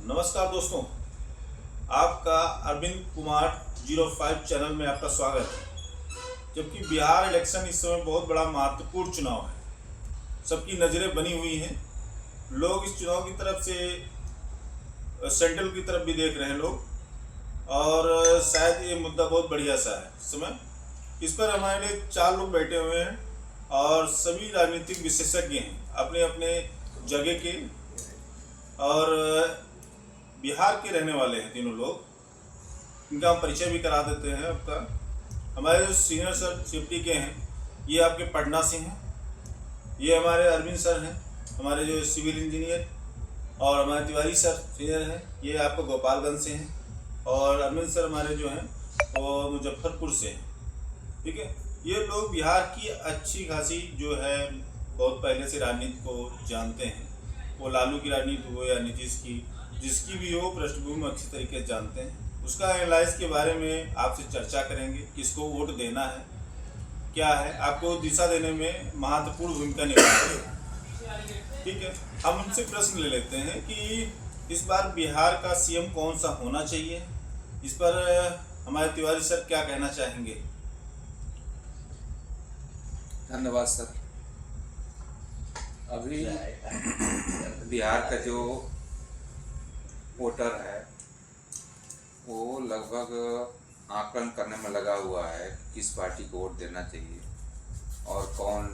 नमस्कार दोस्तों, आपका अरविंद कुमार 05 चैनल में आपका स्वागत है। जबकि बिहार इलेक्शन इस समय बहुत बड़ा महत्वपूर्ण चुनाव है, सबकी नज़रें बनी हुई हैं। लोग इस चुनाव की तरफ से सेंट्रल की तरफ भी देख रहे हैं लोग, और शायद ये मुद्दा बहुत बढ़िया सा है इस समय। इस पर हमारे लिए 4 लोग बैठे हुए हैं और सभी राजनीतिक विशेषज्ञ हैं अपने अपने जगह के, और बिहार के रहने वाले हैं तीनों लोग। इनका हम परिचय भी करा देते हैं आपका। हमारे जो सीनियर सर सेफ्टी के हैं, ये आपके पटना से हैं। ये हमारे अरविंद सर हैं, हमारे जो सिविल इंजीनियर। और हमारे तिवारी सर सीनियर हैं, ये आपको गोपालगंज से हैं। और अरविंद सर हमारे जो हैं वो मुजफ्फरपुर से हैं। ठीक है, ये लोग बिहार की अच्छी खासी जो है बहुत पहले से राजनीति को जानते हैं। वो लालू की राजनीति हो या नीतीश की, जिसकी भी हो, पृष्ठभूमि अच्छी तरीके से जानते हैं। उसका एनालाइज के बारे में आपसे चर्चा करेंगे, किसको वोट देना है, क्या है, आपको दिशा देने में महत्वपूर्ण भूमिका निभाते हैं। ठीक है, हम उनसे प्रश्न ले लेते हैं कि इस बार बिहार का सीएम कौन सा होना चाहिए। इस पर हमारे तिवारी सर क्या कहना चाहेंगे। धन्यवाद सर। अभी बिहार का जो वोटर है वो लगभग आकलन करने में लगा हुआ है कि किस पार्टी को वोट देना चाहिए और कौन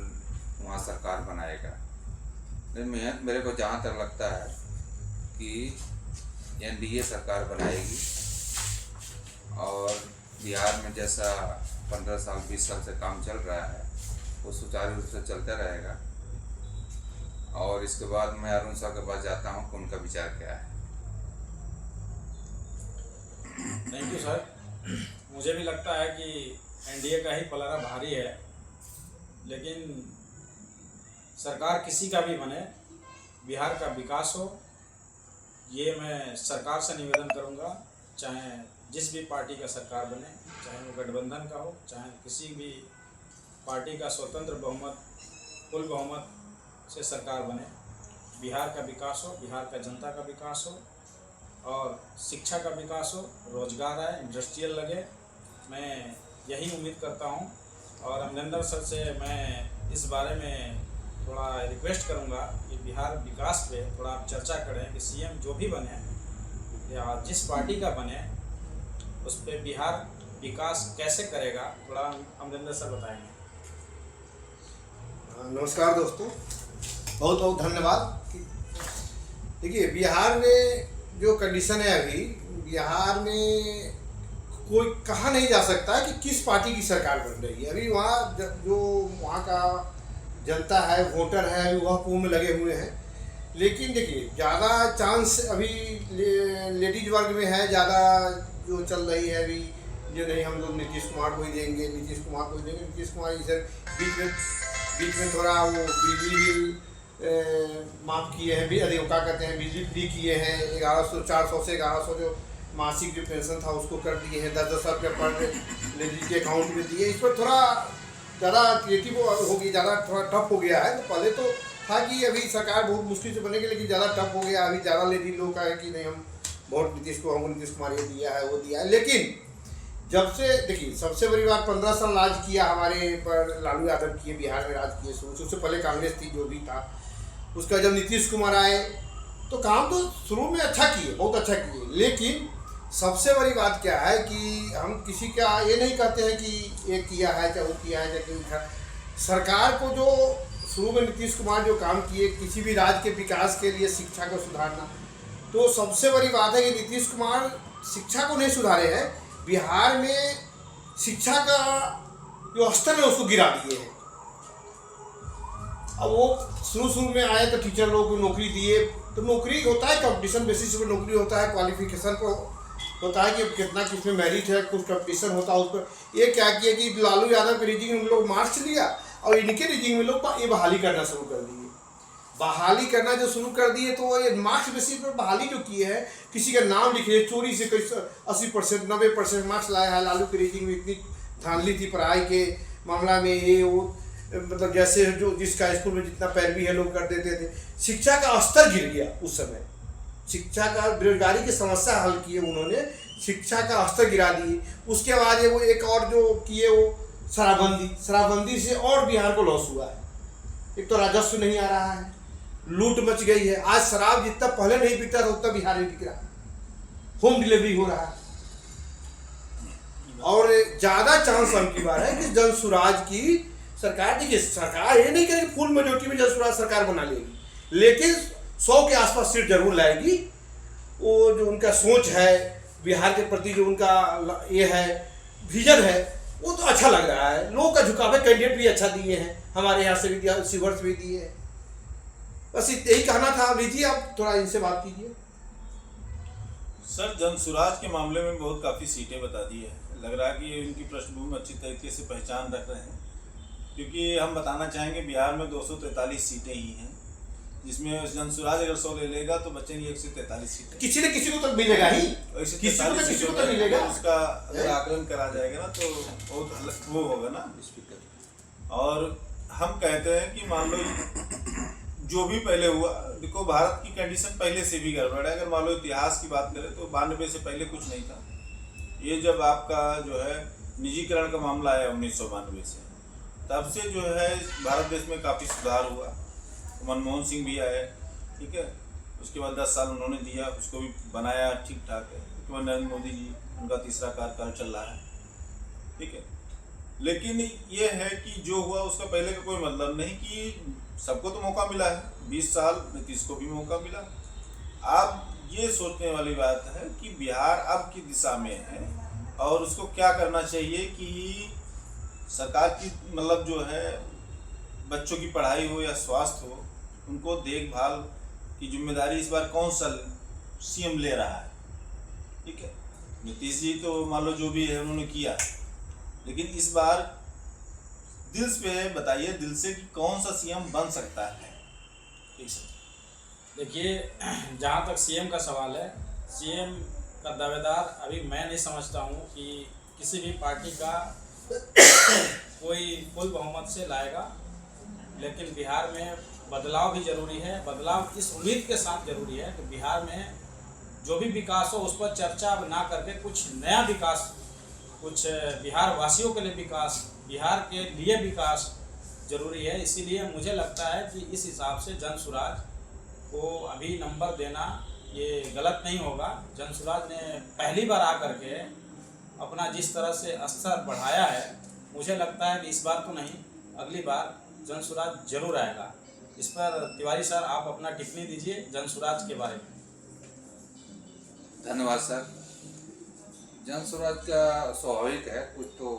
वहाँ सरकार बनाएगा। लेकिन मेरे को जहाँ तक लगता है कि एनडीए सरकार बनाएगी, और बिहार में जैसा 15 साल 20 साल से काम चल रहा है वो सुचारू रूप से चलता रहेगा। और इसके बाद मैं अरुण साहब के पास जाता हूँ कि उनका विचार क्या है। Thank you sir. मुझे भी लगता है कि एनडीए का ही पलड़ा भारी है, लेकिन सरकार किसी का भी बने, बिहार का विकास हो, ये मैं सरकार से निवेदन करूँगा। चाहे जिस भी पार्टी का सरकार बने, चाहे वो गठबंधन का हो, चाहे किसी भी पार्टी का स्वतंत्र बहुमत, फुल बहुमत से सरकार बने, बिहार का विकास हो, बिहार का जनता का विकास हो, और शिक्षा का विकास हो, रोजगार आए, इंडस्ट्रियल लगे। मैं यही उम्मीद करता हूं। और अमरिंदर सर से मैं इस बारे में थोड़ा रिक्वेस्ट करूंगा कि बिहार विकास पे थोड़ा आप चर्चा करें कि सीएम जो भी बने या जिस पार्टी का बने, उस पर बिहार विकास कैसे करेगा, थोड़ा अमरिंदर सर बताएंगे। नमस्कार दोस्तों, बहुत बहुत धन्यवाद। देखिए, बिहार में जो कंडीशन है अभी, बिहार में कोई कहा नहीं जा सकता कि किस पार्टी की सरकार बन रही है। अभी वहाँ जो वहाँ का जनता है, वोटर है, अभी वह कुंभ में लगे हुए हैं। लेकिन देखिए, ज़्यादा चांस अभी लेडीज वर्ग में है, ज़्यादा जो चल रही है अभी, जो नहीं हम लोग नीतीश कुमार को ही देंगे, नीतीश कुमार को ही देंगे। नीतीश कुमार इधर बीच में थोड़ा वो बिजली बिल माफ़ किए हैं, अरे क्या कहते हैं, बिजली फ्री किए हैं। 400 से 1100 जो मासिक जो पेंशन था उसको कर दिए हैं, 10-10 रुपये पर लेडीज के अकाउंट में दिए। इस पर थोड़ा ज़्यादा क्रिएटिव होगी, ज़्यादा थोड़ा टफ हो गया है। तो पहले तो था कि अभी सरकार बहुत मुश्किल से बनेगी, लेकिन ज़्यादा टफ हो गया। अभी ज़्यादा लेडीज लोग का है कि नहीं, हम वोट नीतीश को, हमको नीतीश कुमार ये दिया है, वो दिया है। लेकिन जब से देखिए, सबसे बड़ी बात, 15 साल राज किया हमारे पर लालू यादव किए, बिहार में राज किए शुरू से। उससे पहले कांग्रेस थी, जो भी था। उसका जब नीतीश कुमार आए तो काम तो शुरू में अच्छा किए, बहुत अच्छा किए। लेकिन सबसे बड़ी बात क्या है कि हम किसी का ये नहीं कहते हैं कि ये किया है चाहे वो किया है चाहे सरकार को जो शुरू में नीतीश कुमार जो काम किए, किसी भी राज्य के विकास के लिए शिक्षा को सुधारना, तो सबसे बड़ी बात है कि नीतीश कुमार शिक्षा को नहीं सुधारे हैं, बिहार में शिक्षा का जो स्तर है उसको गिरा दिए हैं। अब वो शुरू में आए तो टीचर लोगों को नौकरी दिए, तो नौकरी होता है कंपटीशन बेसिस पर, नौकरी होता है क्वालिफिकेशन पर होता है कि कितना किसमें मेरिट है, कुछ कंपटीशन होता है उस पर। ये क्या किया कि लालू यादव के रीजिंग में लोग मार्क्स लिया, और इनके रीजिंग में लोग ये बहाली करना शुरू कर दिए। बहाली करना जो शुरू कर दिए, तो ये मार्क्स बेसिस पर बहाली जो किए हैं, किसी का नाम लिखे चोरी से, कोई 80% 90% मार्क्स लाया है। लालू के रीजिंग में इतनी धांधली थी पढ़ाई के मामला में, ये वो मतलब जैसे जो जिसका स्कूल में जितना पैरवी है लोग कर देते थे। शिक्षा का स्तर गिर गया उस समय, शिक्षा का बेरोजगारी की समस्या हल की है उन्होंने, शिक्षा का स्तर गिरा दिए। उसके बाद ये वो एक और जो किए वो शराबबंदी से और बिहार को लॉस हुआ है। एक तो राजस्व नहीं आ रहा है, लूट मच गई है। आज शराब जितना पहले नहीं बिकता था उतना बिहार में बिक रहा है, होम डिलीवरी हो रहा है। और ज्यादा चांस हम की बात है कि जन सुराज की सरकार, देखिए सरकार ये नहीं करेगी फुल मेजोरिटी में जन सुराज सरकार बना लेगी, लेकिन 100 के आसपास सीट जरूर लाएगी। वो जो उनका सोच है बिहार के प्रति, जो उनका ये है विजन है, वो तो अच्छा लग रहा है। लोगों का झुकाव है, कैंडिडेट भी अच्छा दिए हैं, हमारे यहाँ से भी दिया, शिवर्स भी दिए हैं। बस यही कहना था। लीजिए आप थोड़ा इनसे बात कीजिए। सर, जन सुराज के मामले में बहुत काफ़ी सीटें बता दी है। लग रहा है कि ये इनकी पृष्ठभूमि अच्छी तरीके से पहचान रख रहे हैं, क्योंकि हम बताना चाहेंगे बिहार में 243 सीटें ही हैं, जिसमें जन सुराज अगर 100 ले लेगा तो बचेंगी 143 सीटें। किसी न किसी को तो मिलेगा ही, किसी को तो मिलेगा। उसका अगर आकलन करा जाएगा ना तो बहुत वो होगा ना स्पीकर। और हम कहते हैं कि मान लो जो भी पहले हुआ, देखो भारत की कंडीशन पहले से भी गड़बड़ है। अगर मान लो इतिहास की बात करें तो 92 से पहले कुछ नहीं था। ये जब आपका जो है निजीकरण का मामला आया 1992 से, तब से जो है भारत देश में काफ़ी सुधार हुआ। मनमोहन सिंह भी आए, ठीक है, उसके बाद 10 साल उन्होंने दिया, उसको भी बनाया ठीक ठाक है। उसके बाद नरेंद्र मोदी जी, उनका तीसरा कार्यकाल चल रहा है, ठीक है। लेकिन ये है कि जो हुआ उसका पहले का कोई मतलब नहीं कि सबको तो मौका मिला है। 20 साल नीतीश को भी मौका मिला। अब ये सोचने वाली बात है कि बिहार अब की दिशा में है और उसको क्या करना चाहिए कि सरकार की मतलब जो है बच्चों की पढ़ाई हो या स्वास्थ्य हो, उनको देखभाल की जिम्मेदारी इस बार कौन सा सीएम ले रहा है, ठीक है। नीतीश जी तो मान लो जो भी है उन्होंने किया, लेकिन इस बार दिल पे बताइए, दिल से कि कौन सा सीएम बन सकता है। ठीक सर। देखिए, जहाँ तक सीएम का सवाल है, सीएम का दावेदार अभी मैं नहीं समझता हूँ कि किसी भी पार्टी का कोई फुल बहुमत से लाएगा। लेकिन बिहार में बदलाव भी जरूरी है। बदलाव इस उम्मीद के साथ जरूरी है कि बिहार में जो भी विकास हो उस पर चर्चा अब ना करके कुछ नया विकास, कुछ बिहार वासियों के लिए विकास, बिहार के लिए विकास जरूरी है। इसीलिए मुझे लगता है कि इस हिसाब से जन सुराज को अभी नंबर देना ये गलत नहीं होगा। जन सुराज ने पहली बार आकर के अपना जिस तरह से स्तर बढ़ाया है, मुझे लगता है कि इस बार तो नहीं, अगली बार जन सुराज जरूर आएगा। इस पर तिवारी सर आप अपना टिप्पणी दीजिए जन सुराज के बारे में। धन्यवाद सर। जन सुराज का स्वाभाविक है, कुछ तो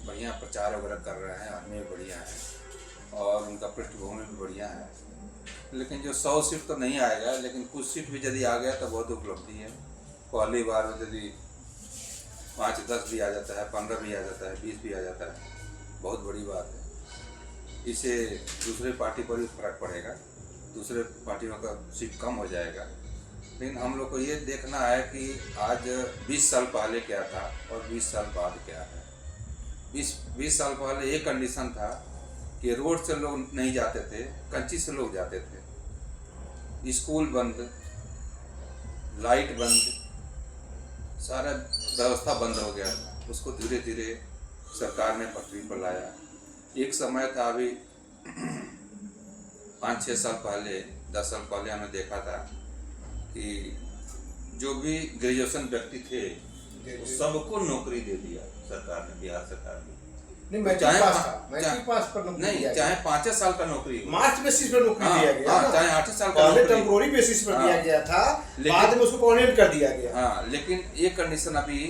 बढ़िया प्रचार वगैरह कर रहे हैं, आदमी भी बढ़िया है और उनका पृष्ठभूमि भी बढ़िया है। लेकिन जो 100 सीट तो नहीं आएगा, लेकिन कुछ सीट भी यदि आ गया तो बहुत उपलब्धि है। पहली बार में यदि 5-10 भी आ जाता है, 15 भी आ जाता है, 20 भी आ जाता है, बहुत बड़ी बात है। इससे दूसरे पार्टी पर भी फर्क पड़ेगा, दूसरे पार्टियों का सीट कम हो जाएगा। लेकिन हम लोग को ये देखना है कि आज 20 साल पहले क्या था और 20 साल बाद क्या है। 20 साल पहले एक कंडीशन था कि रोड से लोग नहीं जाते थे, कंची से लोग जाते थे। स्कूल बंद, लाइट बंद, सारा व्यवस्था बंद हो गया। उसको धीरे धीरे सरकार ने पटरी पर लाया। एक समय था, अभी 5-6 साल पहले, 10 साल पहले हमने देखा था कि जो भी ग्रेजुएशन व्यक्ति थे सबको नौकरी दे दिया सरकार ने, बिहार सरकार ने। नहीं, चाहे 5 साल का नौकरी, मार्च बेसिस पर नौकरी दिया गया, चाहे 8 साल का पहले टेम्पोररी बेसिस पर दिया गया था, बाद में उसको परमानेंट कर दिया गया। हाँ, लेकिन ये कंडीशन अभी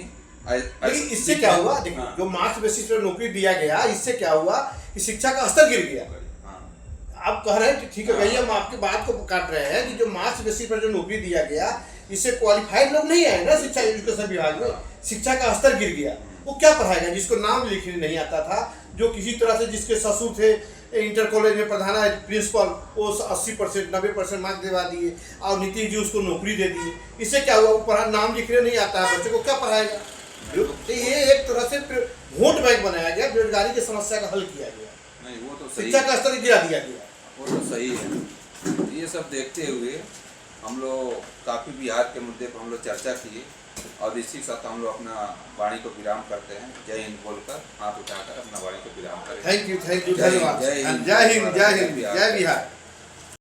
लेकिन इससे क्या हुआ, देखिए जो मार्च बेसिस पर नौकरी दिया गया, इससे क्या हुआ कि शिक्षा का स्तर गिर गया। आप कह रहे हैं कि ठीक है भैया, हम आपकी बात को काट रहे हैं कि जो मार्च बेसिस पर जो नौकरी दिया गया, इससे क्वालिफाइड लोग नहीं आए ना शिक्षा एजुकेशन विभाग में, शिक्षा का स्तर गिर गया। वो क्या पढ़ाएगा जिसको नाम लिखने नहीं आता था, जो किसी तरह से जिसके ससुर थे इंटर कॉलेज में प्रधान प्रिंसिपल, वो 80% 90% मार्क्स दिलवा दिए और नीतीश जी उसको नौकरी दे दी। इससे क्या हुआ, वो पढ़ा नाम लिखने नहीं आता है, बच्चे को क्या पढ़ाएगा। तो ये एक तरह से वोट बैंक बनाया गया, बेरोजगारी की समस्या का हल किया गया। नहीं, वो तो सही, शिक्षा का स्तर गिरा दिया गया, वो तो सही है। ये सब देखते हुए हम लोग काफ़ी बिहार के मुद्दे पर हम लोग चर्चा किए और इसी के साथ हम लोग अपना वाणी को विराम करते हैं। जय हिंद बोलकर हाथ उठाकर अपना वाणी को विराम करें। थैंक यू जय हिंद, धन्यवाद। जय हिंद, जय हिंद, जय हिंद, जय बिहार। जय बिहार।